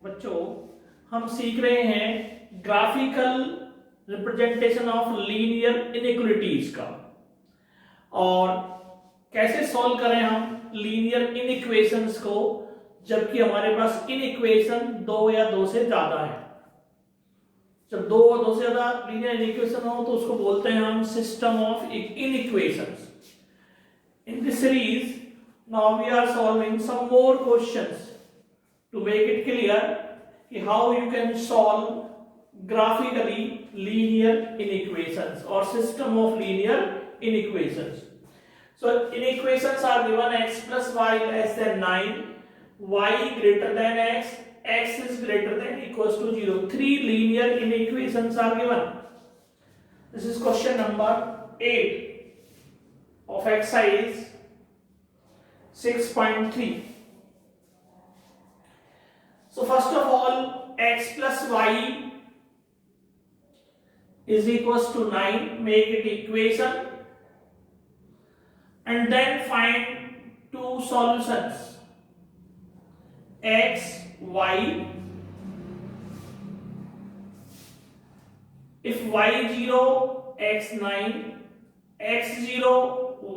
बच्चों हम सीख रहे हैं graphical representation of linear inequalities का और कैसे सॉल्व करें हम लीनियर इनइक्वेशंस को जबकि हमारे पास इनइक्वेशन दो या दो से ज्यादा है। जब दो और दो से ज्यादा लीनियर इनइक्वेशन हो तो उसको बोलते हैं हम system of inequations. In this series now we are solving some more questions to make it clear how you can solve graphically linear inequations or system of linear inequations. So inequations are given x plus y less than 9, y greater than x, x is greater than equals to 0. Three linear inequations are given. This is question number 8 of exercise 6.3. So first of all, x plus y is equals to 9, make it equation and then find two solutions, x, y. If y0, x9, x0,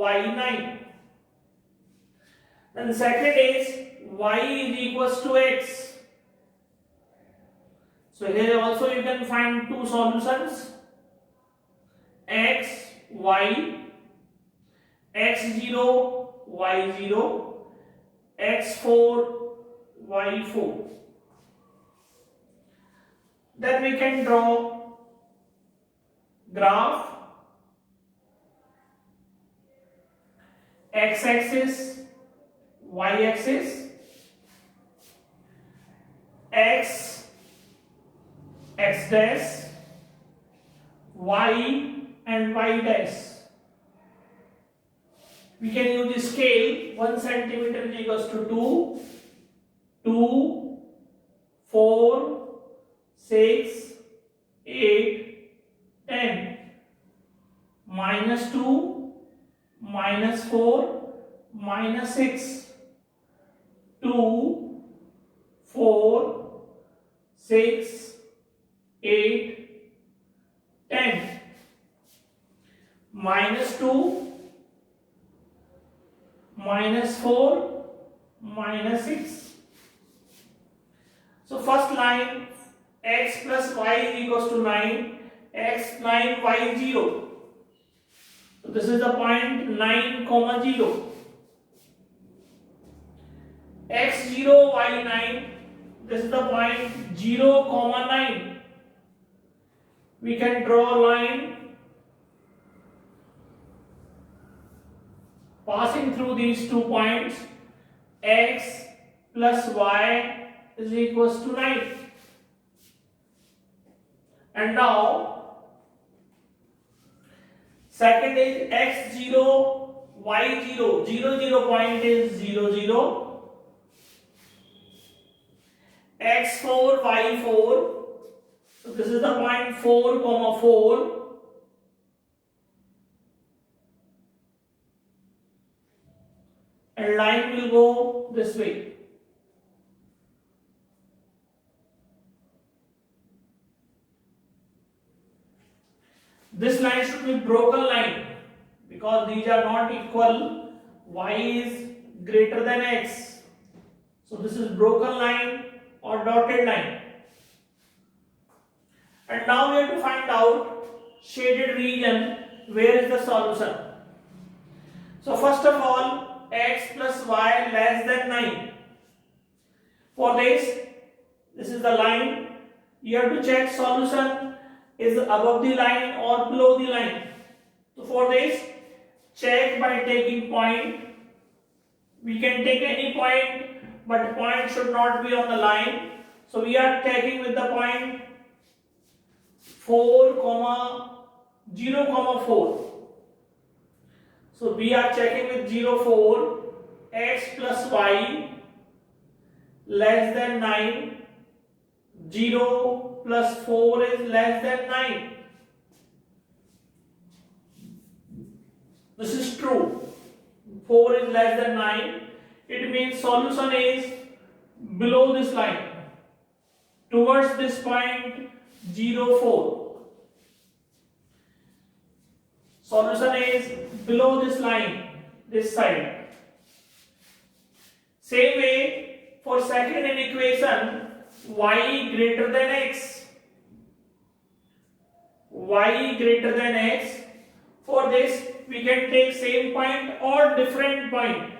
y9. And the second is y is equals to x. So here also you can find two solutions, x, y, x0, y0, x4, y4. Then we can draw graph, x-axis, y-axis, x, x dash, y and y dash. We can use the scale. 1 centimeter is equals to 2, 2, 4, 6, 8, 10. Minus 2, minus 4, minus 6, 2, 4, 6, 8, 10. Minus 2, minus 4, minus 6. So first line, x plus y is equals to 9, x 9, y 0. So this is the point 9, 0. x 0, y 9. This is the point 0, 9. We can draw a line passing through these 2 points. X plus y is equals to 9. And now second is x0, y0. 0, 0 point is 0, 0. x4, y4. So this is the point 4, 4. And line will go this way. This line should be broken line because these are not equal. Y is greater than x. So this is broken line or dotted line. And now we have to find out shaded region where is the solution. So first of all, x plus y less than 9. For this is the line. You have to check solution is above the line or below the line. So for this, check by taking point. We can take any point, but point should not be on the line. So we are taking with the point 4, 0, 4. So we are checking with 0, 4, x plus y less than 9, 0 plus 4 is less than 9. This is true. 4 is less than 9. It means solution is below this line. towards this point 0, 4. Solution is below this line, this side. Same way for second equation, y greater than x. Y greater than x. For this, we can take same point or different point.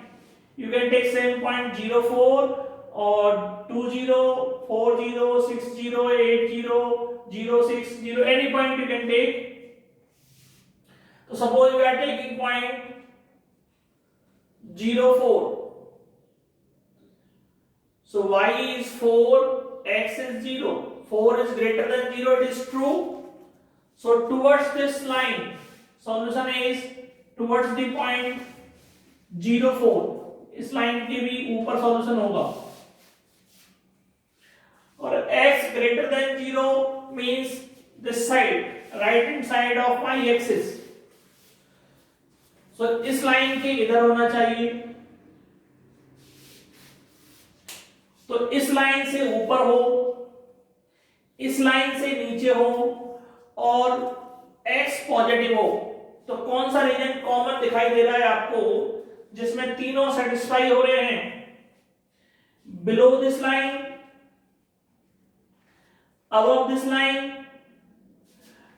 You can take same point 0, 4 or 2, 0, 4, 0, 6, 0, 8, 0, 0, 6, 0, any point you can take. So suppose we are taking point 0, 4. So y is 4, x is 0. 4 is greater than 0, it is true. So towards this line, solution is towards the point 0, 4. इस line के भी ऊपर solution होगा. और x greater than 0 means this side, right hand side of y axis. So इस line के इधर होना चाहिए. तो इस लाइन से ऊपर हो, इस लाइन से नीचे हो और x पॉजिटिव हो. तो कौन सा रीजन कॉमन दिखाई दे रहा है आपको जिसमें तीनों सेटिस्फाई हो रहे हैं? Below this line, above this line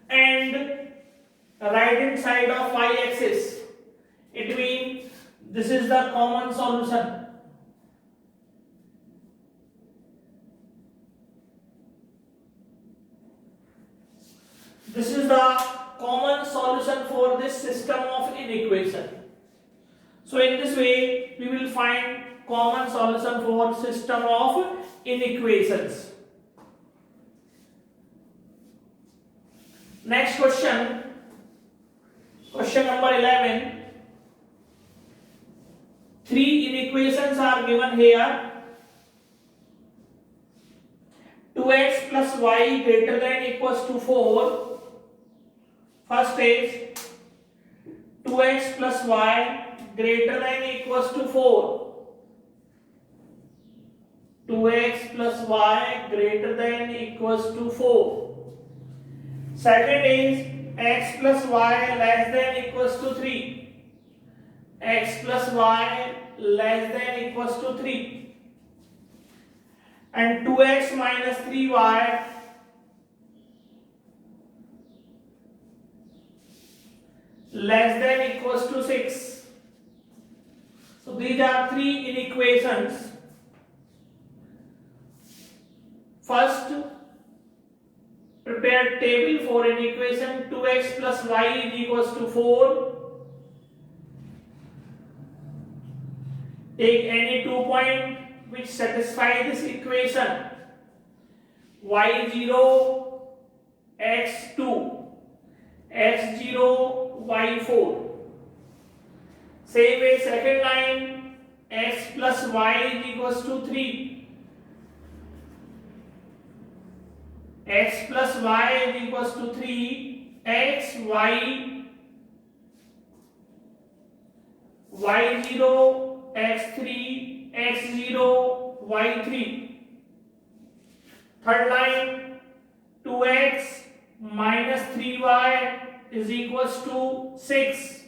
and right hand side of y axis. It means this is the common solution. This is the common solution for this system of inequation. So in this way we will find common solution for system of inequations. Next question, question number 11. Three inequations are given here. 2x plus y greater than equals to 4. First is 2x plus y greater than equals to 4. 2x plus y greater than equals to 4. Second is x plus y less than equals to 3. X plus y less than equals to 3. And 2x minus 3y less than equals to 6. So these are three inequations. First, prepare table for an equation 2x plus y is equals to 4. Take any 2 point which satisfy this equation. y0, x2, x0, y4. Same way second line, x plus y is equals to 3. X plus y is equals to 3. X, y, y0, x3, x0, y3. Third line, 2x minus 3y is equals to 6.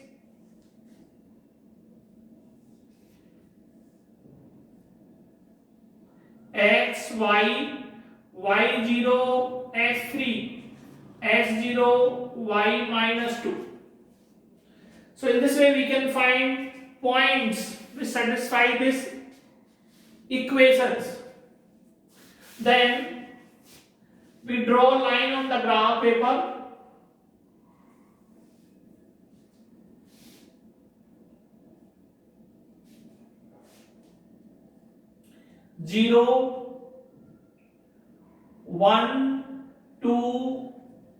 X, y, y0, x3, x0, y minus 2. So in this way we can find points which satisfy these equations. Then we draw a line on the graph paper. Zero, 1, 2,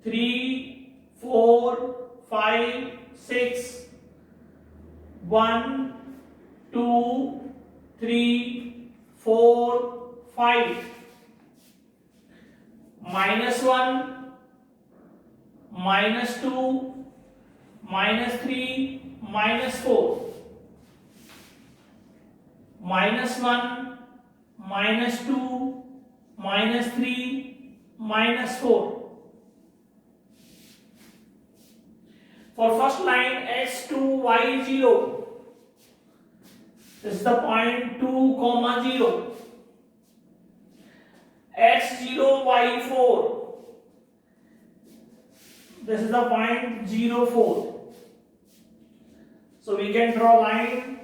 3, 4, 5, 6. 1, 2, 3, 4, 5. -1, -2, -3, -4. -1, -2, -3, -4. For first line x2, y0, this is the point 2, 0. x0, y4, this is the point 0, 4. So we can draw line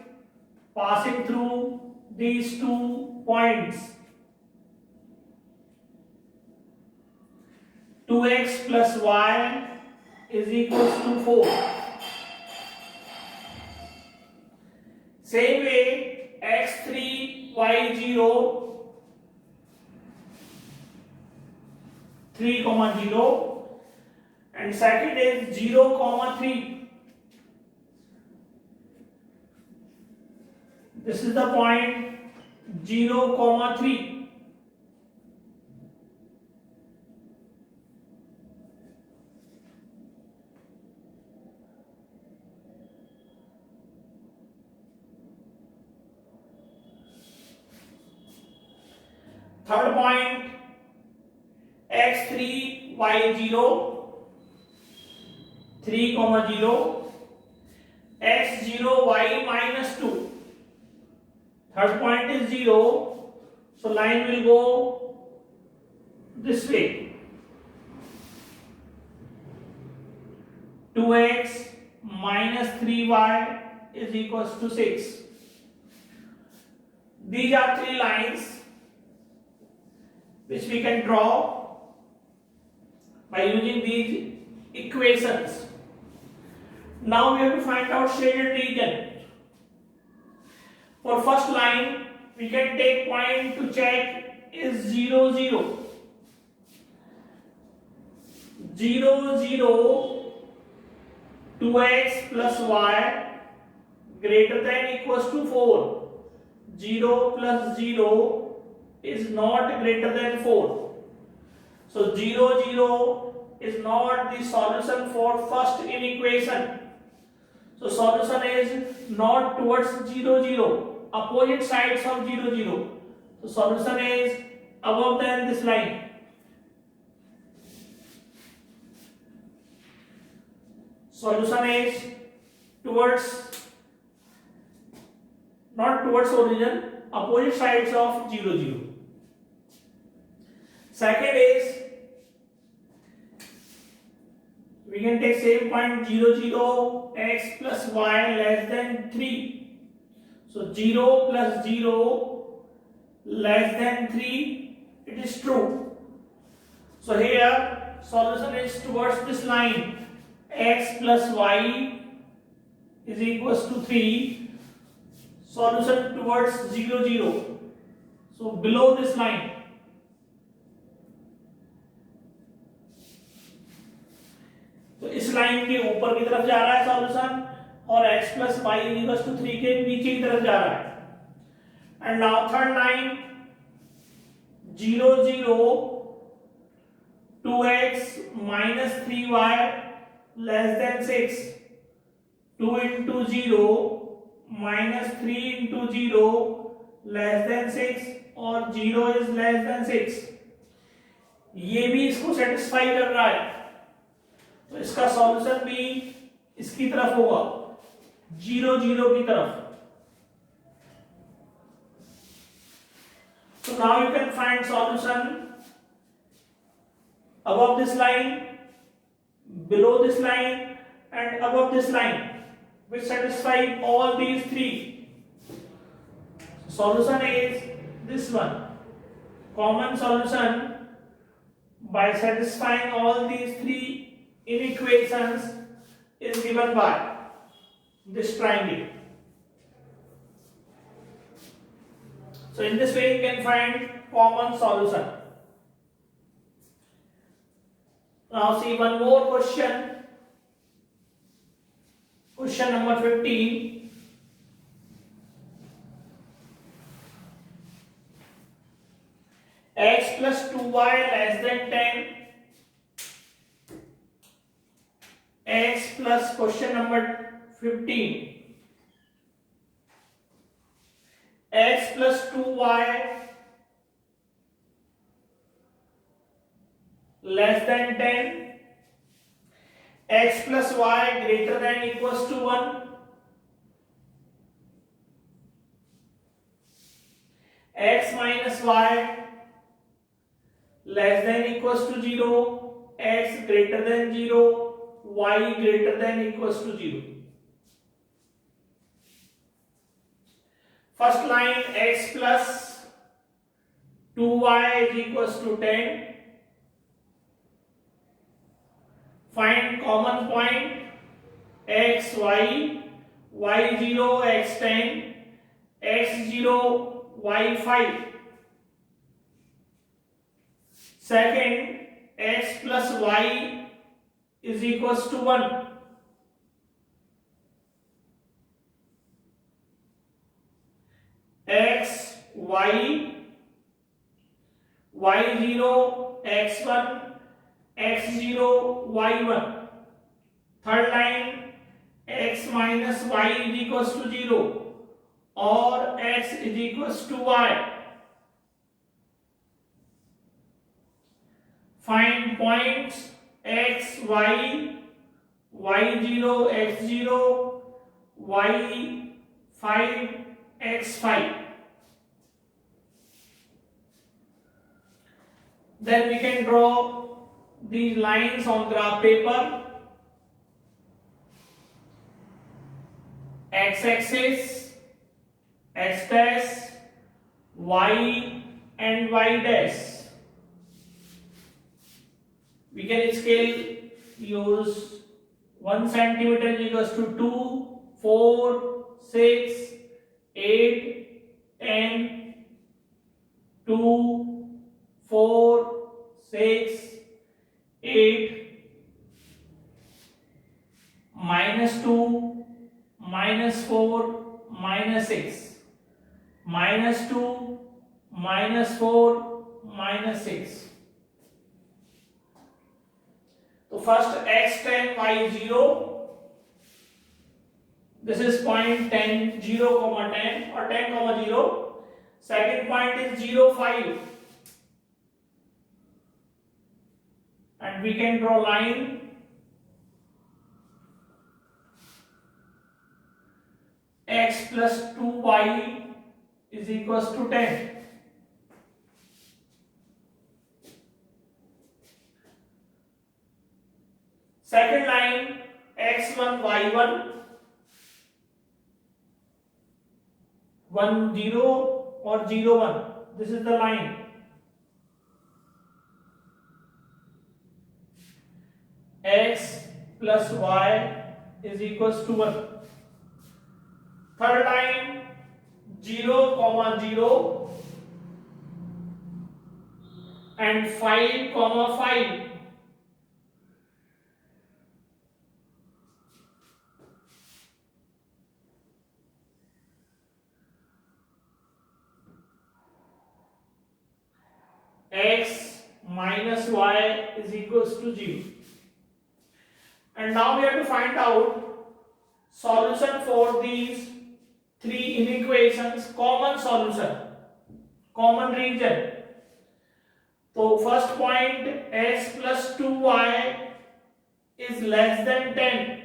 passing through these 2 points. 2x plus y is equals to 4. Same way, x3, y0, 3, 0, and second is 0, 3. This is the point 0, 3. Third point x3, y0, 3, 0, x0, y minus 2. Third point is 0, so line will go this way. 2x minus 3y is equals to 6. These are 3 lines which we can draw by using these equations. Now we have to find out shaded region. For first line, we can take point to check is 0, 0. 0, 0, 2x plus y greater than equals to 4. 0 plus 0 is not greater than 4. So 0, 0 is not the solution for first inequation. So solution is not towards 0, 0, opposite sides of 0, 0. So solution is above than this line. Solution is towards, not towards origin, opposite sides of 0, 0. Second is, we can take same point 0, 0, x plus y less than 3. So 0 plus 0 less than 3, it is true. So here solution is towards this line, x plus y is equals to 3. Solution towards 0, 0. So below this line. तो इस line के ऊपर की तरफ जा रहा है solution और x plus y equals to 3 के नीचे की तरफ जा रहा है. And now third line 0, 0, 2x minus 3y less than 6. 2 into 0 minus 3 into 0 less than 6 और 0 is less than 6. ये भी इसको सेटिस्फाई कर रहा है, तो इसका सॉल्यूशन भी इसकी तरफ होगा, 0, 0 की तरफ. So now you can find solution above this line, below this line and above this line, which satisfy all these 3. Solution is this one. Common solution by satisfying all these 3 inequations is given by this triangle. So in this way you can find common solution. Now see one more question. Question number 15. X plus 2y less than 10. X plus question number 15. X plus 2y less than 10, x plus y greater than equals to 1, x minus y less than equals to 0, x greater than 0, y greater than equals to 0. First line, x plus 2y is equals to 10. Find common point x, y, y0, x10, x0, y5. Second, x plus y is equals to 1. X, y, y0, x1, x0, y1. Third line, x minus y is equals to 0 or x is equals to y. Find points x, y, y0, x0, y5, x5. Then we can draw these lines on graph paper. X-axis, x dash, y and y dash. We can scale, use 1 centimeter is equals to 2, 4, 6, 8, 10, 2, 4, 6, 8, minus 2, minus 4, minus 6, minus 2, minus 4, minus 6. So first x10, y0, this is point 10, 0, 10 or 10, 0. Second point is 0, 5. And we can draw line x plus 2y is equals to 10. Second line, x1, y1, 1, 0 or 0, 1. This is the line. X plus y is equals to 1. Third line, 0, 0 and 5, 5. X minus y is equals to 0. And now we have to find out solution for these three inequations, common solution, common region. So first point, x plus 2y is less than 10.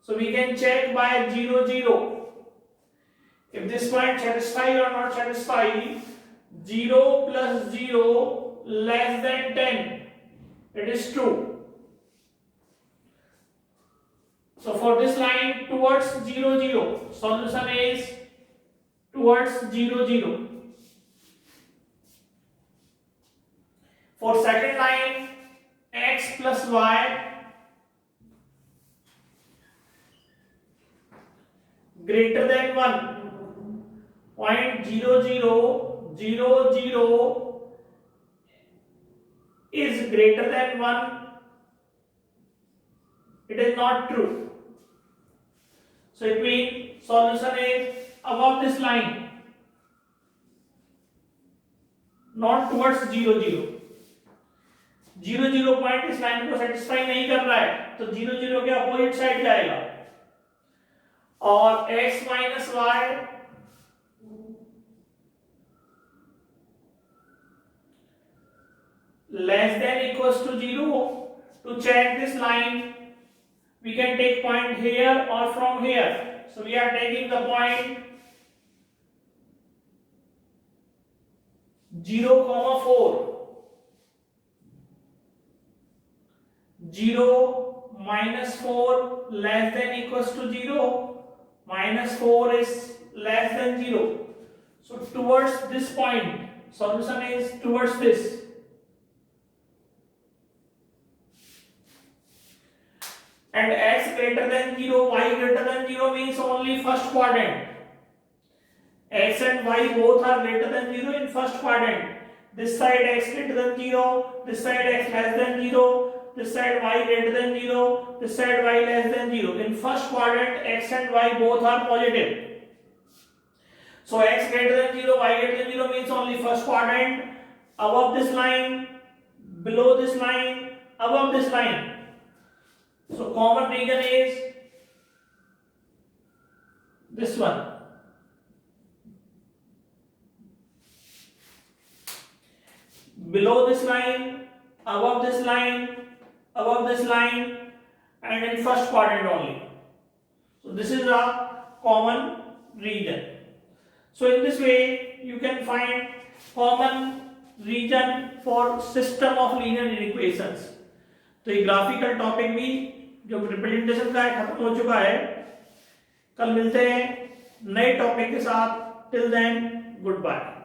So we can check by 0, 0. If this point satisfy or not satisfy, 0 plus 0 less than 10. It is true. So for this line towards 0, 0, solution is towards 0, 0. For second line, x plus y greater than 1. Point 0, 0, 0, 0 is greater than 1. It is not true. So it means solution is above this line, not towards 0, 0. 0, 0 point इस line को satisfy नहीं कर रहा है, तो 0, 0 के opposite side जाएगा और x minus y less than equals to 0. To check this line, we can take point here or from here. So we are taking the point 0, 4. 0 minus 4 less than equals to 0. Minus 4 is less than 0. So towards this point, solution is towards this. And x greater than 0, y greater than 0 means only first quadrant. X and y both are greater than 0 in first quadrant. This side x greater than 0, this side x less than 0, this side y greater than 0, this side y less than 0. In first quadrant, x and y both are positive. So x greater than 0, y greater than 0 means only first quadrant. Above this line, below this line, above this line. So common region is this one. Below this line, above this line, above this line, and in first quadrant only. So this is a common region. So in this way you can find common region for system of linear inequations. तो ये graphical topic भी जो representation का है खत्म हो चुका है. कल मिलते हैं नए टॉपिक के साथ. Till then good bye.